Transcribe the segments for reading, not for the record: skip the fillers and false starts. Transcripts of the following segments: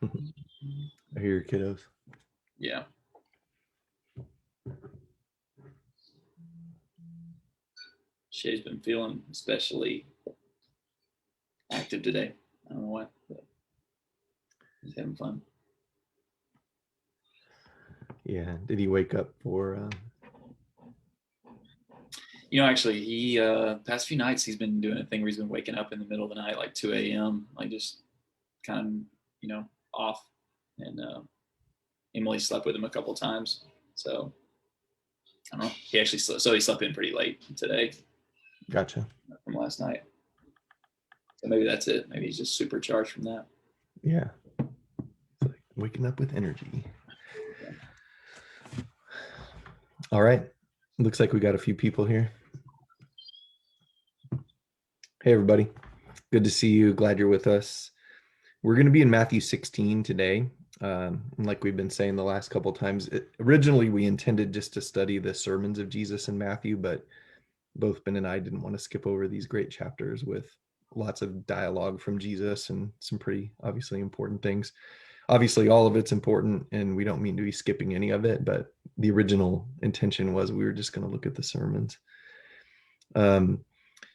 I hear your kiddos. Yeah. Shay's been feeling especially active today. I don't know why, but he's having fun. Yeah. Did he wake up for? Actually, he past few nights he's been doing a thing where he's been waking up in the middle of the night, like 2 a.m., like just kind of off. And Emily slept with him a couple of times, so I don't know. He actually he slept in pretty late today. Gotcha. From last night. So maybe that's it. Maybe he's just supercharged from that. Yeah. It's like waking up with energy. Yeah. All right. Looks like we got a few people here. Hey, everybody. Good to see you. Glad you're with us. We're going to be in Matthew 16 today. Like we've been saying the last couple of times, originally we intended just to study the sermons of Jesus in Matthew, but both Ben and I didn't want to skip over these great chapters with lots of dialogue from Jesus and some pretty obviously important things. Obviously, all of it's important, and we don't mean to be skipping any of it, but the original intention was we were just going to look at the sermons.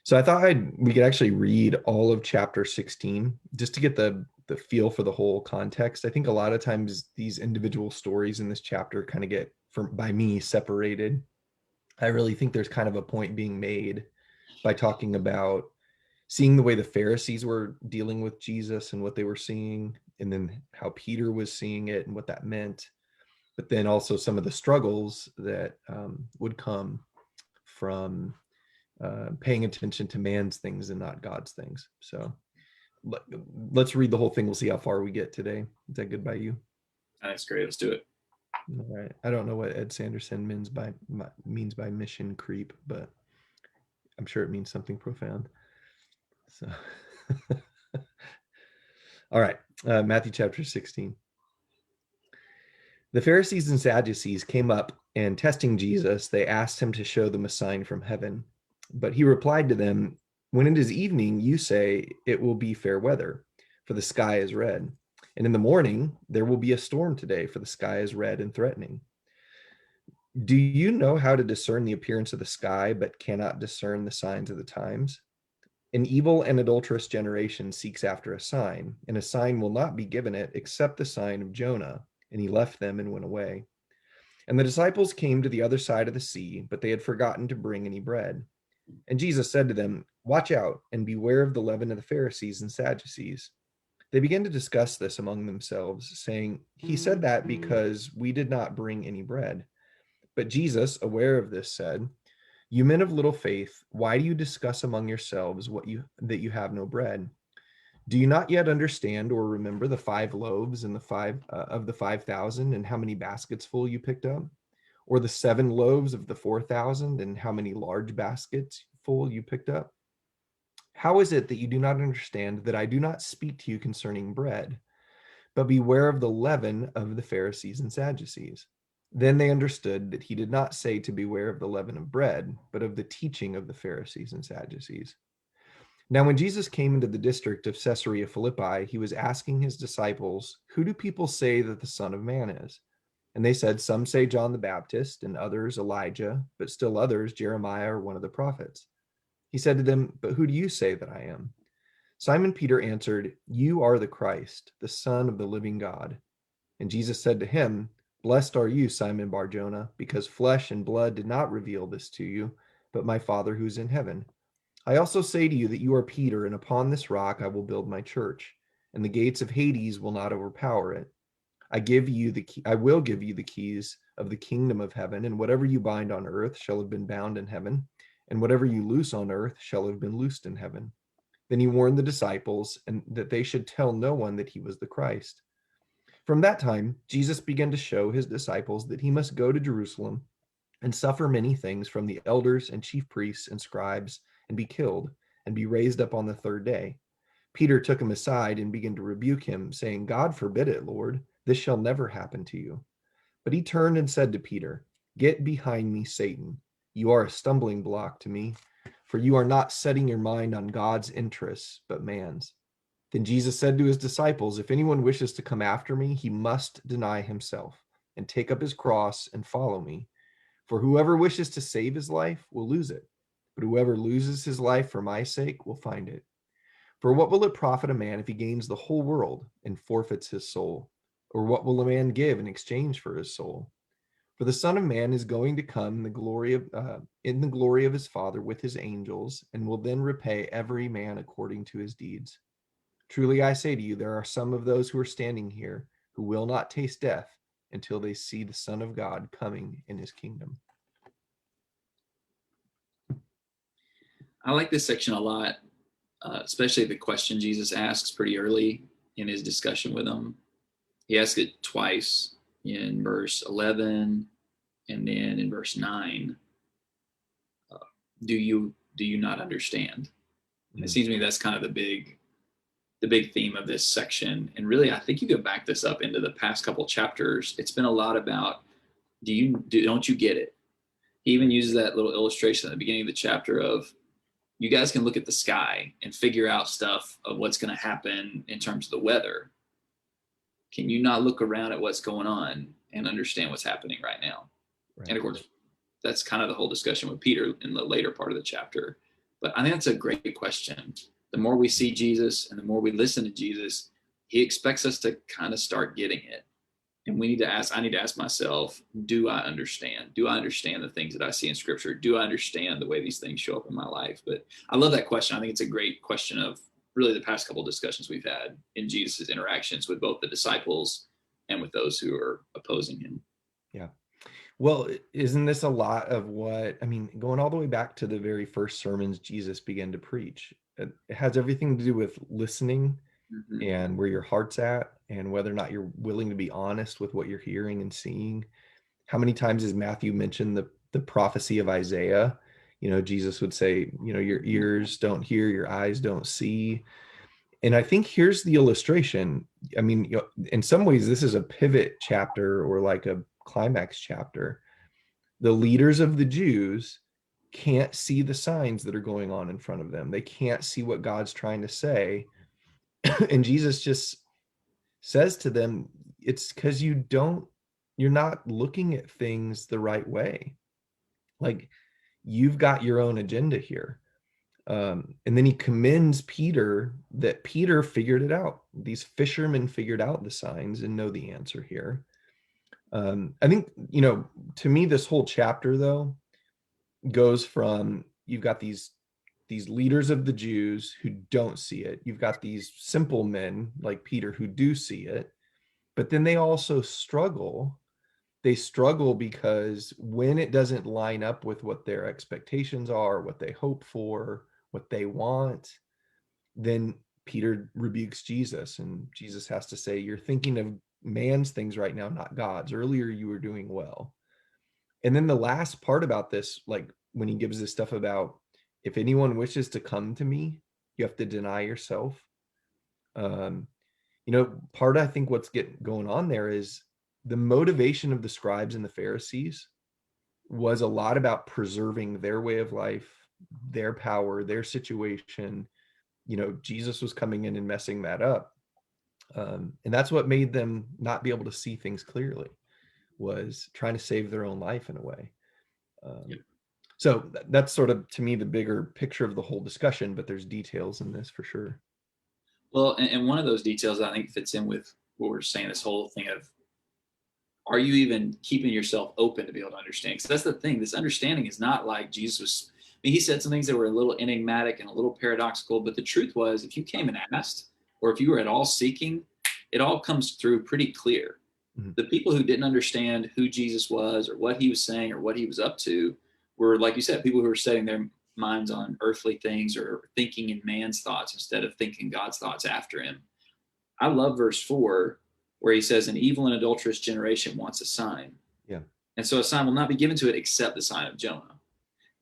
So I thought we could actually read all of chapter 16 just to get the feel for the whole context. I think a lot of times these individual stories in this chapter kind of get, by me, separated. I really think there's kind of a point being made by talking about seeing the way the Pharisees were dealing with Jesus and what they were seeing, and then how Peter was seeing it and what that meant. But then also some of the struggles that would come from paying attention to man's things and not God's things. So let's read the whole thing. We'll see how far we get today. Is that good by you? That's great. Let's do it. All right. I don't know what Ed Sanderson means by mission creep, but I'm sure it means something profound. So, all right. Matthew chapter 16. The Pharisees and Sadducees came up, and testing Jesus, they asked him to show them a sign from heaven. But he replied to them, "When it is evening, you say it will be fair weather, for the sky is red. And in the morning, there will be a storm today, for the sky is red and threatening. Do you know how to discern the appearance of the sky, but cannot discern the signs of the times? An evil and adulterous generation seeks after a sign, and a sign will not be given it except the sign of Jonah." And he left them and went away. And the disciples came to the other side of the sea, but they had forgotten to bring any bread. And Jesus said to them, "Watch out and beware of the leaven of the Pharisees and Sadducees." They began to discuss this among themselves, saying, "He said that because we did not bring any bread." But Jesus, aware of this, said, "You men of little faith, why do you discuss among yourselves that you have no bread? Do you not yet understand or remember the 5 loaves and the 5,000, and how many baskets full you picked up? Or the 7 loaves of the 4,000, and how many large baskets full you picked up? How is it that you do not understand that I do not speak to you concerning bread, but beware of the leaven of the Pharisees and Sadducees?" Then they understood that he did not say to beware of the leaven of bread, but of the teaching of the Pharisees and Sadducees. Now, when Jesus came into the district of Caesarea Philippi, he was asking his disciples, "Who do people say that the Son of Man is?" And they said, "Some say John the Baptist, and others Elijah, but still others Jeremiah or one of the prophets." He said to them, "But who do you say that I am?" Simon Peter answered, "You are the Christ, the Son of the living God." And Jesus said to him, "Blessed are you, Simon Bar-Jonah, because flesh and blood did not reveal this to you, but my Father who's in heaven. I also say to you that you are Peter, and upon this rock I will build my church, and the gates of Hades will not overpower it. I will give you the keys of the kingdom of heaven, and whatever you bind on earth shall have been bound in heaven, and whatever you loose on earth shall have been loosed in heaven." Then he warned the disciples and that they should tell no one that he was the Christ. From that time, Jesus began to show his disciples that he must go to Jerusalem and suffer many things from the elders and chief priests and scribes, and be killed, and be raised up on the third day. Peter took him aside and began to rebuke him, saying, "God forbid it, Lord. This shall never happen to you." But he turned and said to Peter, "Get behind me, Satan. You are a stumbling block to me, for you are not setting your mind on God's interests, but man's." Then Jesus said to his disciples, "If anyone wishes to come after me, he must deny himself and take up his cross and follow me. For whoever wishes to save his life will lose it, but whoever loses his life for my sake will find it. For what will it profit a man if he gains the whole world and forfeits his soul? Or what will a man give in exchange for his soul? For the Son of Man is going to come in the glory of his Father with his angels, and will then repay every man according to his deeds. Truly I say to you, there are some of those who are standing here who will not taste death until they see the Son of God coming in his kingdom." I like this section a lot, especially the question Jesus asks pretty early in his discussion with them. He asks it twice, in verse 11 and then in verse 9. Do you not understand? And it seems to me that's kind of the big theme of this section. And really, I think you go back this up into the past couple chapters. It's been a lot about don't you get it? He even uses that little illustration at the beginning of the chapter of, you guys can look at the sky and figure out stuff of what's going to happen in terms of the weather. Can you not look around at what's going on and understand what's happening right now? Right. And of course, that's kind of the whole discussion with Peter in the later part of the chapter. But I think that's a great question. The more we see Jesus and the more we listen to Jesus, he expects us to kind of start getting it. And I need to ask myself, do I understand? Do I understand the things that I see in scripture? Do I understand the way these things show up in my life? But I love that question. I think it's a great question of really the past couple of discussions we've had in Jesus' interactions with both the disciples and with those who are opposing him. Yeah. Well, isn't this a lot of what, I mean, going all the way back to the very first sermons Jesus began to preach? It has everything to do with listening and where your heart's at and whether or not you're willing to be honest with what you're hearing and seeing. How many times has Matthew mentioned the prophecy of Isaiah? Jesus would say, your ears don't hear, your eyes don't see. And I think here's the illustration. I mean, in some ways, this is a pivot chapter or like a climax chapter. The leaders of the Jews can't see the signs that are going on in front of them. They can't see what God's trying to say. And Jesus just says to them, it's because you're not looking at things the right way. Like, you've got your own agenda here. And then he commends Peter that Peter figured it out. These fishermen figured out the signs and know the answer here. I think, to me, this whole chapter, though, goes from, you've got these leaders of the Jews who don't see it. You've got these simple men like Peter who do see it, but then they also struggle. They struggle because when it doesn't line up with what their expectations are, what they hope for, what they want, then Peter rebukes Jesus, and Jesus has to say, "You're thinking of man's things right now, not God's. Earlier you were doing well." And then the last part about this, like when he gives this stuff about, if anyone wishes to come to me, you have to deny yourself. Um, part I think what's going on there is the motivation of the scribes and the Pharisees was a lot about preserving their way of life, their power, their situation. Jesus was coming in and messing that up. And that's what made them not be able to see things clearly, was trying to save their own life in a way. Yep. So that's sort of, to me, the bigger picture of the whole discussion, but there's details in this for sure. Well, and one of those details I think fits in with what we're saying, this whole thing of, are you even keeping yourself open to be able to understand? Because that's the thing. This understanding is not like Jesus was. I mean, he said some things that were a little enigmatic and a little paradoxical, but the truth was, if you came and asked, or if you were at all seeking, it all comes through pretty clear. Mm-hmm. The people who didn't understand who Jesus was or what he was saying or what he was up to were, like you said, people who were setting their minds on earthly things or thinking in man's thoughts instead of thinking God's thoughts after him. I love verse 4, where he says, "An evil and adulterous generation wants a sign." Yeah. And so a sign will not be given to it except the sign of Jonah,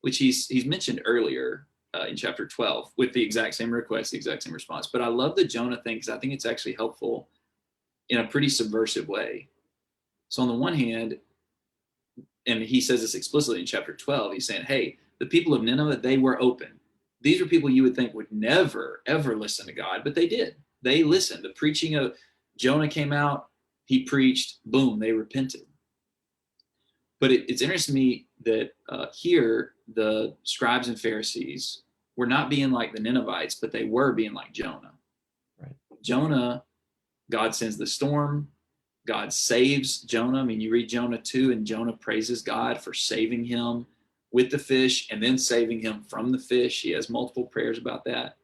which he's mentioned earlier in chapter 12 with the exact same request, the exact same response. But I love the Jonah thing because I think it's actually helpful in a pretty subversive way. So on the one hand, and he says this explicitly in chapter 12, he's saying, hey, the people of Nineveh, they were open. These are people you would think would never, ever listen to God, but they did. They listened. The preaching of Jonah came out, he preached, boom, they repented. But it's interesting to me that here the scribes and Pharisees were not being like the Ninevites, but they were being like Jonah. Right. Jonah, God sends the storm. God saves Jonah. I mean, you read Jonah 2, and Jonah praises God for saving him with the fish and then saving him from the fish. He has multiple prayers about that.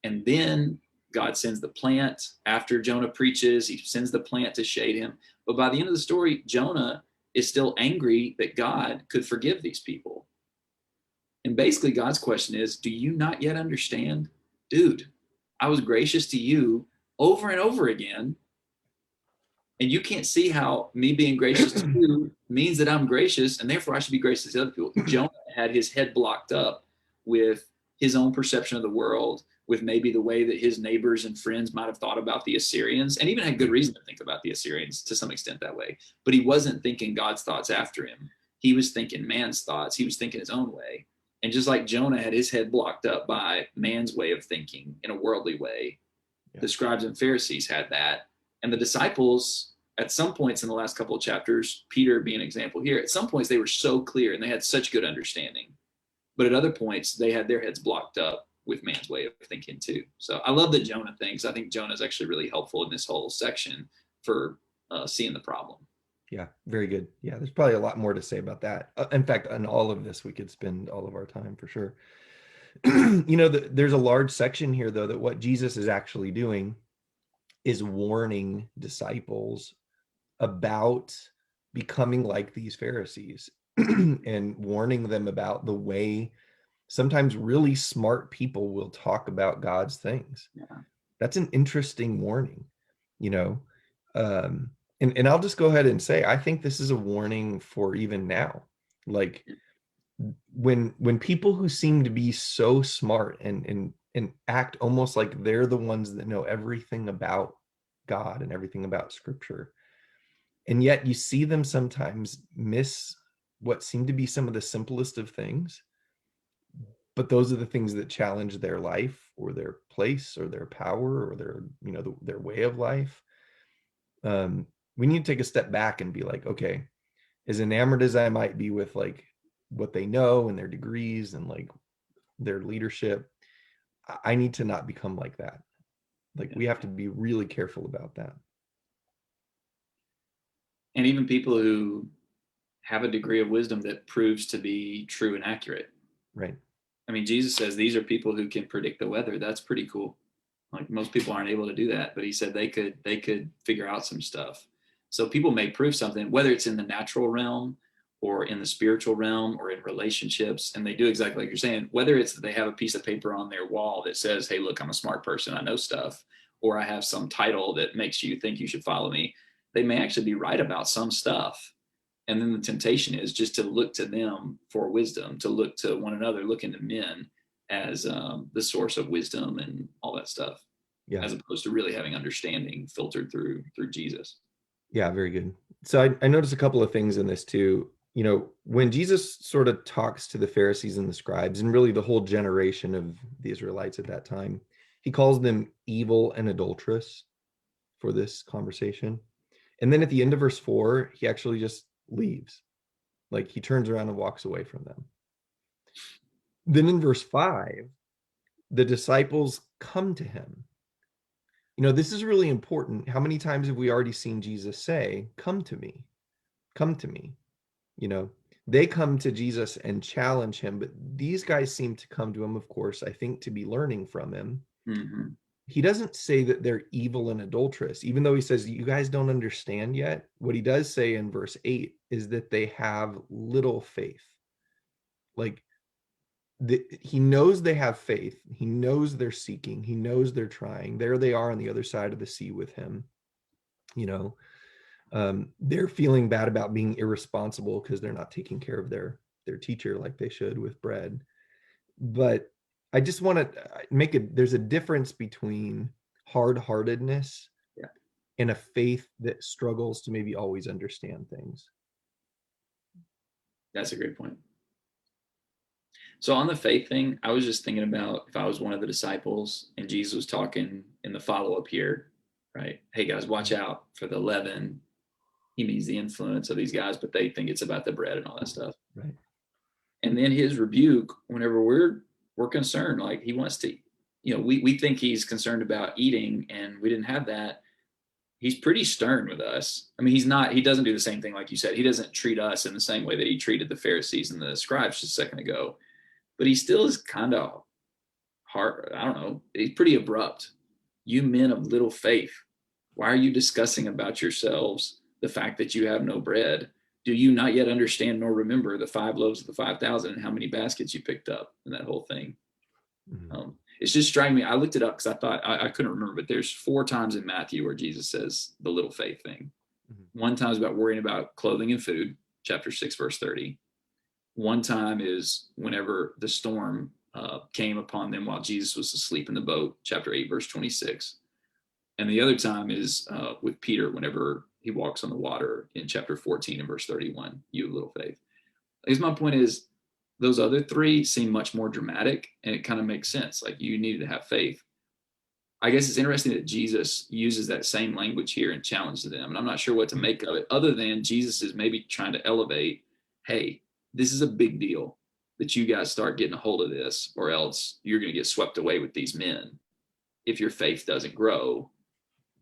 And then God sends the plant after Jonah preaches. He sends the plant to shade him. But by the end of the story, Jonah is still angry that God could forgive these people. And basically, God's question is, do you not yet understand? Dude, I was gracious to you over and over again. And you can't see how me being gracious to you means that I'm gracious, and therefore I should be gracious to other people. Jonah had his head blocked up with his own perception of the world, with maybe the way that his neighbors and friends might have thought about the Assyrians, and even had good reason to think about the Assyrians to some extent that way. But he wasn't thinking God's thoughts after him. He was thinking man's thoughts. He was thinking his own way. And just like Jonah had his head blocked up by man's way of thinking in a worldly way, the scribes and Pharisees had that. And the disciples, at some points in the last couple of chapters, Peter being an example here, at some points they were so clear and they had such good understanding. But at other points, they had their heads blocked up with man's way of thinking too. So I love that Jonah thinks. I think Jonah is actually really helpful in this whole section for seeing the problem. Yeah, very good. Yeah, there's probably a lot more to say about that. In fact, on all of this, we could spend all of our time for sure. There's a large section here, though, that what Jesus is actually doing is warning disciples about becoming like these Pharisees and warning them about the way sometimes really smart people will talk about God's things. Yeah. That's an interesting warning, you know. And I'll just go ahead and say, I think this is a warning for even now. Like when people who seem to be so smart and act almost like they're the ones that know everything about God and everything about Scripture, and yet you see them sometimes miss what seem to be some of the simplest of things, but those are the things that challenge their life or their place or their power or their way of life. We need to take a step back and be like, okay, as enamored as I might be with like what they know and their degrees and like their leadership, I need to not become like that. Like we have to be really careful about that. And even people who have a degree of wisdom that proves to be true and accurate. Right. I mean, Jesus says these are people who can predict the weather. That's pretty cool. Like most people aren't able to do that, but he said they could figure out some stuff. So people may prove something, whether it's in the natural realm or in the spiritual realm or in relationships, and they do exactly like you're saying, whether it's that they have a piece of paper on their wall that says, hey, look, I'm a smart person, I know stuff, or I have some title that makes you think you should follow me. They may actually be right about some stuff. And then the temptation is just to look to them for wisdom, to look to one another, look into men as the source of wisdom and all that stuff, Yeah. as opposed to really having understanding filtered through Jesus. Yeah, very good. So I noticed a couple of things in this too. When Jesus sort of talks to the Pharisees and the scribes and really the whole generation of the Israelites at that time, he calls them evil and adulterous for this conversation. And then at the end of verse 4, he actually just leaves. Like he turns around and walks away from them. Then in verse 5, the disciples come to him. This is really important. How many times have we already seen Jesus say, come to me, come to me? They come to Jesus and challenge him, but these guys seem to come to him, of course, I think to be learning from him. Mm-hmm. He doesn't say that they're evil and adulterous, even though he says, you guys don't understand yet. What he does say in verse 8 is that they have little faith. Like he knows they have faith. He knows they're seeking. He knows they're trying. There they are on the other side of the sea with him. They're feeling bad about being irresponsible because they're not taking care of their teacher like they should with bread. But I just want to there's a difference between hard-heartedness and a faith that struggles to maybe always understand things. That's a great point. So on the faith thing, I was just thinking about if I was one of the disciples and Jesus was talking in the follow-up here, right? Hey guys, watch out for the leaven. He means the influence of these guys, but they think it's about the bread and all that stuff. Right. And then his rebuke, whenever we're concerned, like he wants to, we think he's concerned about eating, and we didn't have that. He's pretty stern with us. I mean, he doesn't do the same thing like you said. He doesn't treat us in the same way that he treated the Pharisees and the scribes just a second ago. But he still is kind of hard. I don't know. He's pretty abrupt. You men of little faith, why are you discussing about yourselves the fact that you have no bread? Do you not yet understand nor remember the 5 loaves of the 5,000 and how many baskets you picked up and that whole thing? Mm-hmm. It's just striking me. I looked it up because I thought I couldn't remember, but there's 4 times in Matthew where Jesus says the little faith thing. Mm-hmm. One time is about worrying about clothing and food, chapter 6, verse 30. One time is whenever the storm came upon them while Jesus was asleep in the boat, chapter 8, verse 26. And the other time is with Peter whenever he walks on the water in chapter 14 and verse 31, you little faith. I guess my point is those other 3 seem much more dramatic, and it kind of makes sense. Like you needed to have faith. I guess it's interesting that Jesus uses that same language here and challenges them. And I'm not sure what to make of it other than Jesus is maybe trying to elevate, hey, this is a big deal that you guys start getting a hold of this, or else you're going to get swept away with these men if your faith doesn't grow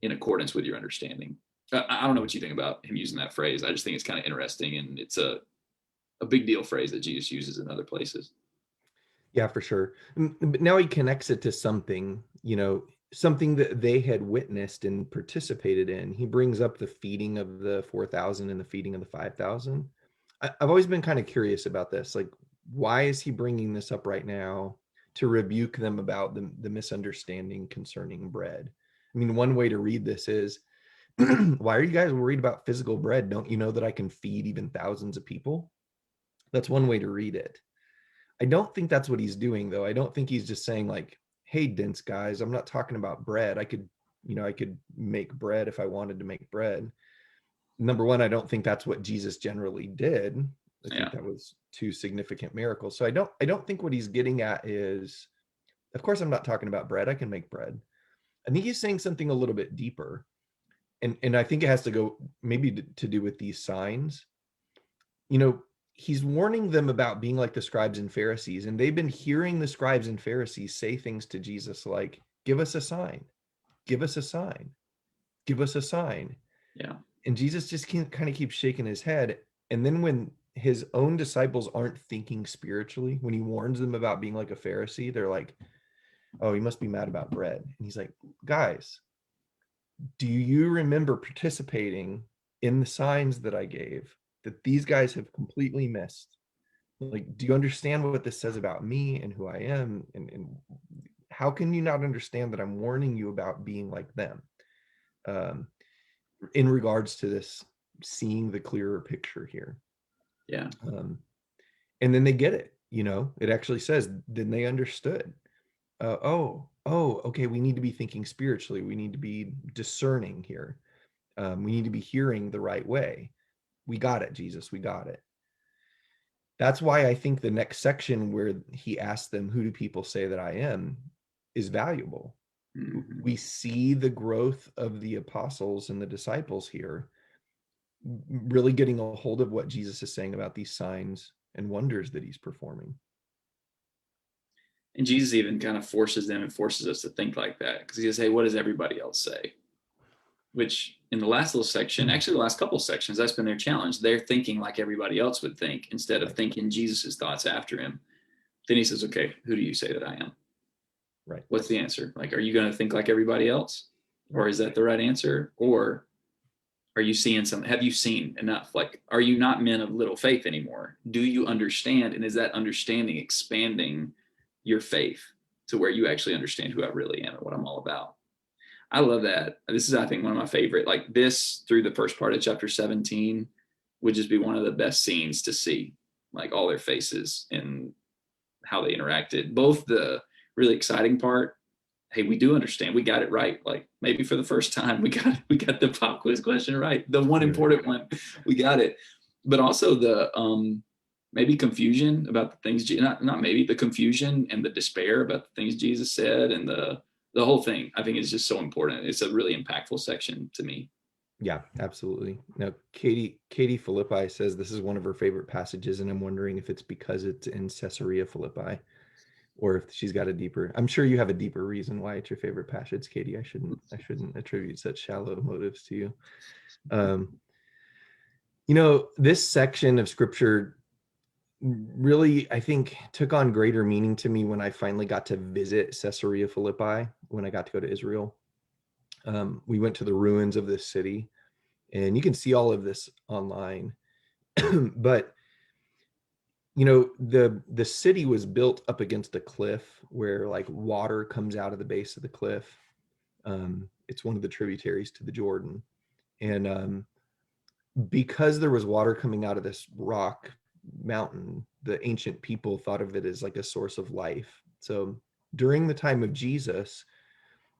in accordance with your understanding. I don't know what you think about him using that phrase. I just think it's kind of interesting, and it's a big deal phrase that Jesus uses in other places. Yeah, for sure. But now he connects it to something, something that they had witnessed and participated in. He brings up the feeding of the 4,000 and the feeding of the 5,000. I've always been kind of curious about this. Like, why is he bringing this up right now to rebuke them about the misunderstanding concerning bread? I mean, one way to read this is, why are you guys worried about physical bread? Don't you know that I can feed even thousands of people? That's one way to read it. I don't think that's what he's doing, though. I don't think he's just saying like, hey, dense guys, I'm not talking about bread. I could make bread if I wanted to make bread. Number one, I don't think that's what Jesus generally did. I think that was 2 significant miracles. So I don't think what he's getting at is, of course, I'm not talking about bread. I can make bread. I think he's saying something a little bit deeper. And I think it has to go maybe to do with these signs. He's warning them about being like the scribes and Pharisees, and they've been hearing the scribes and Pharisees say things to Jesus like, give us a sign, give us a sign, give us a sign. Yeah. And Jesus just kind of keeps shaking his head. And then when his own disciples aren't thinking spiritually, when he warns them about being like a Pharisee, they're like, oh, he must be mad about bread. And he's like, guys, do you remember participating in the signs that I gave that these guys have completely missed? Like, do you understand what this says about me and who I am? And how can you not understand that I'm warning you about being like them? In regards to this, seeing the clearer picture here. Yeah. And then they get it, it actually says, then they understood. Okay, we need to be thinking spiritually. We need to be discerning here. We need to be hearing the right way. We got it, Jesus. We got it. That's why I think the next section where he asks them, who do people say that I am, is valuable. Mm-hmm. We see the growth of the apostles and the disciples here, really getting a hold of what Jesus is saying about these signs and wonders that he's performing. And Jesus even kind of forces them and forces us to think like that, because he says, hey, what does everybody else say? Which in the last little section, actually the last couple of sections, that's been their challenge. They're thinking like everybody else would think instead of thinking Jesus's thoughts after him. Then he says, okay, who do you say that I am? Right. What's the answer? Like, are you going to think like everybody else? Or is that the right answer? Or are you seeing something? Have you seen enough? Like, are you not men of little faith anymore? Do you understand? And is that understanding expanding your faith to where you actually understand who I really am and what I'm all about? I love that. This is, I think, one of my favorite, like this through the first part of chapter 17 would just be one of the best scenes to see, like all their faces and how they interacted. Both the really exciting part, hey, we do understand, we got it right. Like maybe for the first time, we got the pop quiz question right. The one important one, we got it. But also the maybe confusion about the things, not maybe, the confusion and the despair about the things Jesus said, and the whole thing, I think, is just so important. It's a really impactful section to me. Yeah, absolutely. Now, Katie Philippi says this is one of her favorite passages, and I'm wondering if it's because it's in Caesarea Philippi, or if she's got a deeper. I'm sure you have a deeper reason why it's your favorite passage, Katie. I shouldn't attribute such shallow motives to you. This section of scripture really, I think, took on greater meaning to me when I finally got to visit Caesarea Philippi, when I got to go to Israel. We went to the ruins of this city, and you can see all of this online. But the city was built up against a cliff where like water comes out of the base of the cliff. It's one of the tributaries to the Jordan, and because there was water coming out of this rock mountain, the ancient people thought of it as like a source of life. So during the time of Jesus,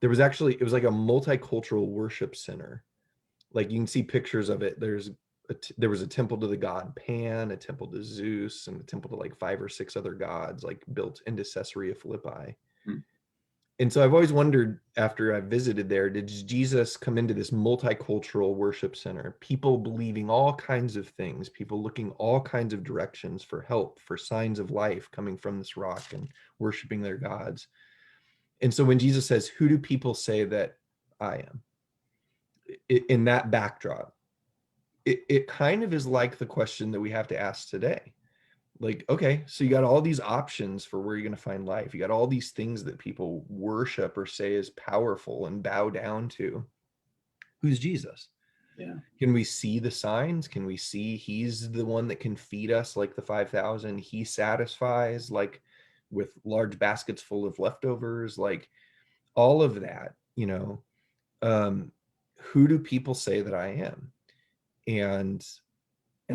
it was like a multicultural worship center. Like you can see pictures of it. There was a temple to the god Pan, a temple to Zeus, and a temple to like 5 or 6 other gods, like built into Caesarea Philippi. Hmm. And so I've always wondered, after I visited there, did Jesus come into this multicultural worship center, people believing all kinds of things, people looking all kinds of directions for help, for signs of life coming from this rock and worshiping their gods? And so when Jesus says, "Who do people say that I am?" In that backdrop, it kind of is like the question that we have to ask today. Like, okay, so you got all these options for where you're going to find life. You got all these things that people worship or say is powerful and bow down to. Who's Jesus? Yeah. Can we see the signs? Can we see he's the one that can feed us like the 5,000? He satisfies like with large baskets full of leftovers, like all of that, who do people say that I am? And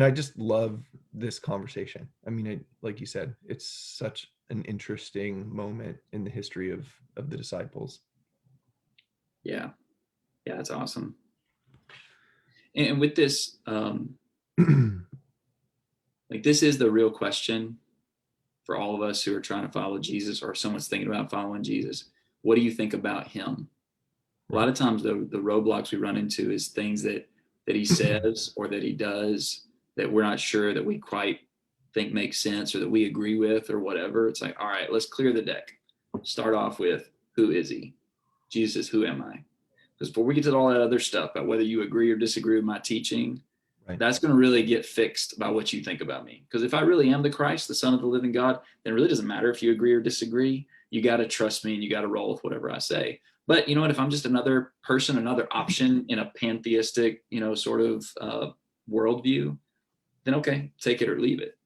I just love this conversation. I mean, like you said, it's such an interesting moment in the history of the disciples. Yeah. It's awesome. And with this, like, this is the real question for all of us who are trying to follow Jesus, or if someone's thinking about following Jesus. What do you think about him? A lot of times the roadblocks we run into is things that he says or that he does that we're not sure that we quite think makes sense or that we agree with or whatever. It's like, all right, let's clear the deck. Start off with, who is he? Jesus, who am I? Because before we get to all that other stuff about whether you agree or disagree with my teaching, Right. that's going to really get fixed by what you think about me. Because if I really am the Christ, the Son of the living God, then it really doesn't matter if you agree or disagree. You got to trust me and you got to roll with whatever I say. But you know what? If I'm just another person, another option in a pantheistic, sort of worldview, then okay, take it or leave it.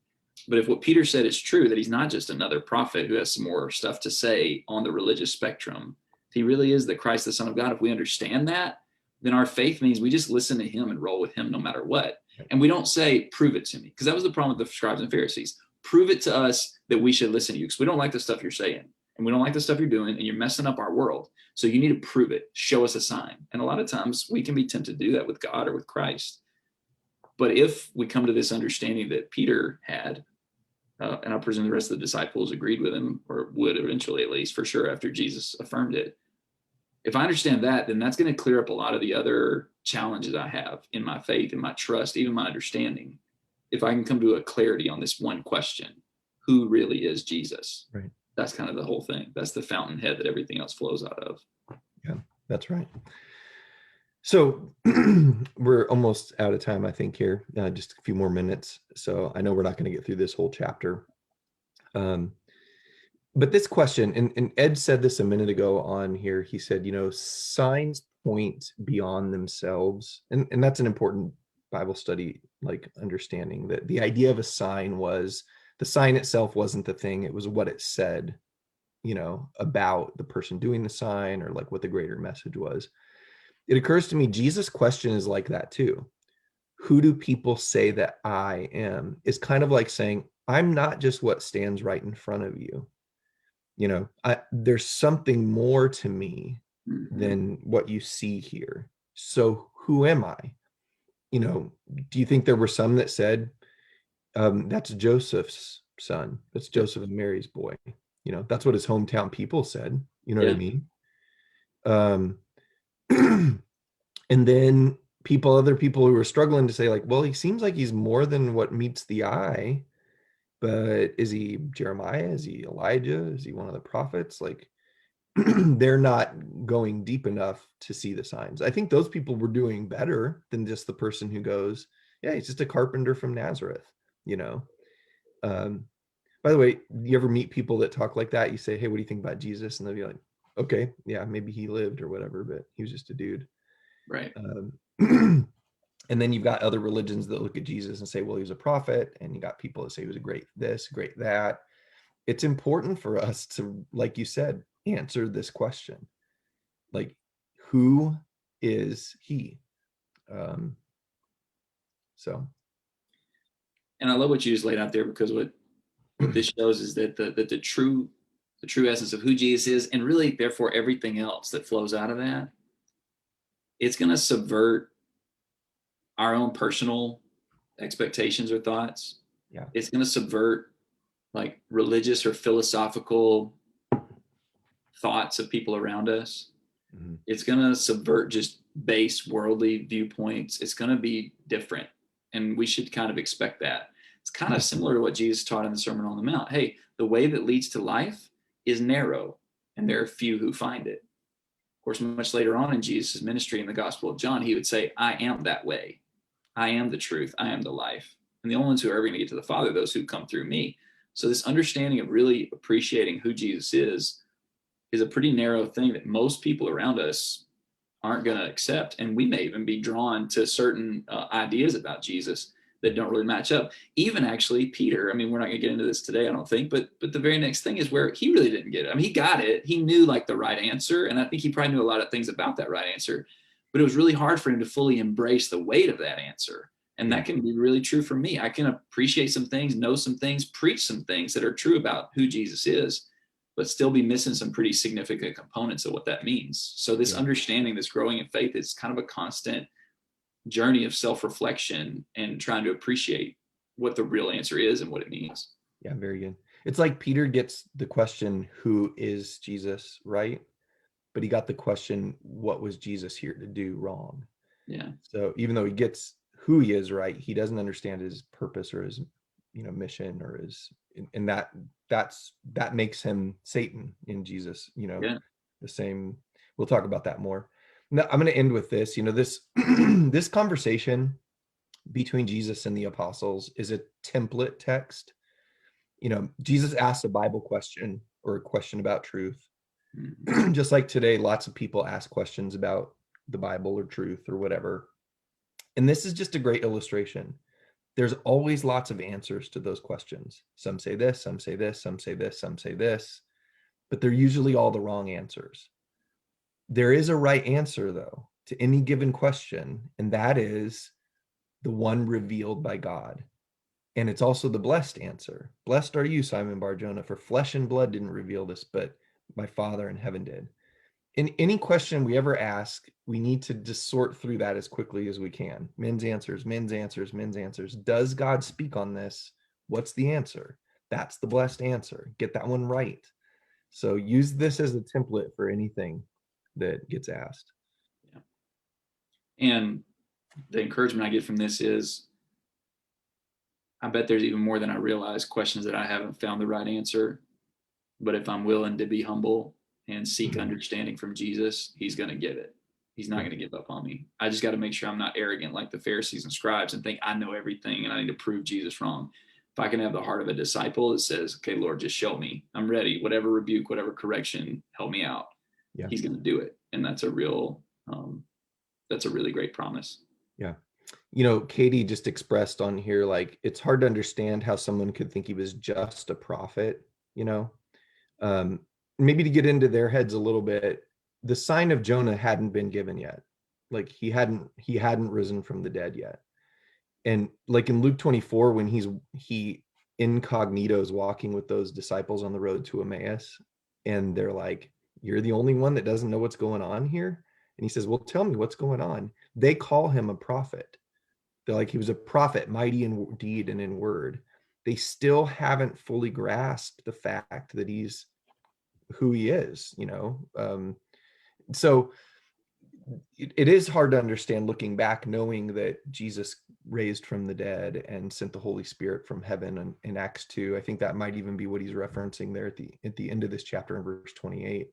But if what Peter said is true, that he's not just another prophet who has some more stuff to say on the religious spectrum, if he really is the Christ, the Son of God, if we understand that, then our faith means we just listen to him and roll with him no matter what. And we don't say, prove it to me, because that was the problem with the scribes and Pharisees. Prove it to us that we should listen to you, because we don't like the stuff you're saying, and we don't like the stuff you're doing, and you're messing up our world. So you need to prove it. Show us a sign. And a lot of times we can be tempted to do that with God or with Christ. But if we come to this understanding that Peter had, and I presume the rest of the disciples agreed with him, or would eventually, at least for sure, after Jesus affirmed it. If I understand that, then that's going to clear up a lot of the other challenges I have in my faith, in my trust, even my understanding. If I can come to a clarity on this one question, who really is Jesus? Right. That's kind of the whole thing. That's the fountainhead that everything else flows out of. Yeah, that's right. So we're almost out of time, I think, here. Just a few more minutes. So I know we're not going to get through this whole chapter. But this question, and Ed said this a minute ago on here, he said, signs point beyond themselves. And that's an important Bible study, like understanding that the idea of a sign was the sign itself wasn't the thing. It was what it said, about the person doing the sign, or like what the greater message was. It occurs to me, Jesus' question is like that too. Who do people say that I am? Is kind of like saying, I'm not just what stands right in front of you. There's something more to me than what you see here. So who am I? Do you think there were some that said, That's Joseph's son. That's Yep. Joseph and Mary's boy. You know, that's what his hometown people said. You know what I Yeah. mean? Um, and then other people who were struggling to say, like, well, he seems like he's more than what meets the eye, but is he Jeremiah? Is he Elijah? Is he one of the prophets? Like, they're not going deep enough to see the signs. I think those people were doing better than just the person who goes, yeah, he's just a carpenter from Nazareth, you know. Um, by the way, you ever meet people that talk like that? You say, hey, what do you think about Jesus? And they'll be like, okay, yeah, maybe he lived or whatever, but he was just a dude. Right. Um, and then you've got other religions that look at Jesus and say, well, he was a prophet. And you got people that say he was a great this, great that. It's important for us to, like you said, answer this question. Like, who is he? Um, so, And I love what you just laid out there, because what this shows is that the true essence of who Jesus is, and really therefore everything else that flows out of that, it's going to subvert our own personal expectations or thoughts. yeah. It's going to subvert like religious or philosophical thoughts of people around us. Mhm. It's going to subvert just base worldly viewpoints. It's going to be different. And we should kind of expect that. It's kind of similar to what Jesus taught in the Sermon on the Mount. Hey, the way that leads to life is narrow, and there are few who find it. Of course, much later on in Jesus' ministry in the Gospel of John, he would say, I am that way. I am the truth. I am the life. And the only ones who are ever going to get to the Father are those who come through me. So this understanding of really appreciating who Jesus is a pretty narrow thing that most people around us aren't going to accept. And we may even be drawn to certain ideas about Jesus that don't really match up. Even actually, Peter, I mean, we're not going to get into this today, I don't think, but the very next thing is where he really didn't get it. I mean, he got it. He knew like the right answer. And I think he probably knew a lot of things about that right answer, but it was really hard for him to fully embrace the weight of that answer. And Yeah. that can be really true for me. I can appreciate some things, know some things, preach some things that are true about who Jesus is, but still be missing some pretty significant components of what that means. So this Yeah. understanding, this growing in faith, is kind of a constant journey of self-reflection and trying to appreciate what the real answer is and what it means. Yeah. Very good. It's like Peter gets the question, who is Jesus, right? But he got the question, what was Jesus here to do, wrong. Yeah. So even though he gets who he is right, he doesn't understand his purpose or his, mission or his, and that makes him Satan in Jesus, Yeah. the same. We'll talk about that more. Now, I'm going to end with this, this, this conversation between Jesus and the apostles is a template text. Jesus asked a Bible question or a question about truth. Mhm. Just like today, lots of people ask questions about the Bible or truth or whatever. And this is just a great illustration. There's always lots of answers to those questions. Some say this, some say this, some say this, some say this, but they're usually all the wrong answers. There is a right answer, though, to any given question, and that is the one revealed by God. And it's also the blessed answer. Blessed are you, Simon Bar-Jonah, for flesh and blood didn't reveal this, but my Father in heaven did. In any question we ever ask, we need to just sort through that as quickly as we can. Men's answers, men's answers, men's answers. Does God speak on this? What's the answer? That's the blessed answer. Get that one right. So use this as a template for anything that gets asked. Yeah. And the encouragement I get from this is, I bet there's even more than I realize questions that I haven't found the right answer. But if I'm willing to be humble and seek Mhm. understanding from Jesus, he's going to give it. He's not Yeah. going to give up on me. I just got to make sure I'm not arrogant like the Pharisees and scribes and think I know everything and I need to prove Jesus wrong. If I can have the heart of a disciple that says, okay, Lord, just show me. I'm ready. Whatever rebuke, whatever correction, help me out. Yeah. He's going to do it. And that's a really great promise. Yeah. Katie just expressed on here, like, it's hard to understand how someone could think he was just a prophet, you know? um, Maybe to get into their heads a little bit, the sign of Jonah hadn't been given yet. Like he hadn't risen from the dead yet. And like in Luke 24, when he incognito is walking with those disciples on the road to Emmaus, and they're like, "You're the only one that doesn't know what's going on here." And he says, "Well, tell me what's going on." They call him a prophet. They're like, he was a prophet, mighty in deed and in word. They still haven't fully grasped the fact that he's who he is, you know? So it is hard to understand looking back, knowing that Jesus raised from the dead and sent the Holy Spirit from heaven in Acts 2. I think that might even be what he's referencing there at the end of this chapter in verse 28.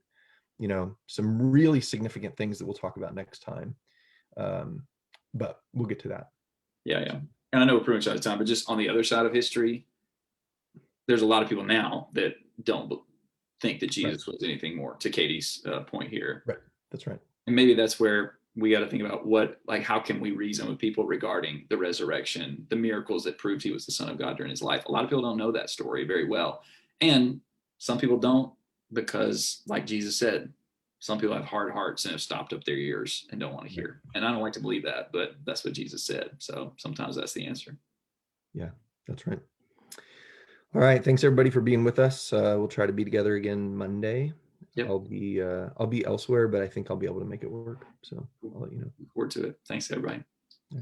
You know, some really significant things that we'll talk about next time. But we'll get to that. Yeah, yeah. And I know we're pretty much out of time, but just on the other side of history, there's a lot of people now that don't think that Jesus was anything more, to Katie's point here. Right. That's right. And maybe that's where we got to think about how can we reason with people regarding the resurrection, the miracles that proved he was the Son of God during his life. A lot of people don't know that story very well. And some people don't because, like Jesus said, some people have hard hearts and have stopped up their ears and don't want to hear. And I don't like to believe that, but that's what Jesus said. So sometimes that's the answer. Yeah, that's right. All right. Thanks everybody for being with us. We'll try to be together again Monday. Yep. I'll be elsewhere, but I think I'll be able to make it work. So I'll let you know. Look forward to it. Thanks, everybody. Yeah.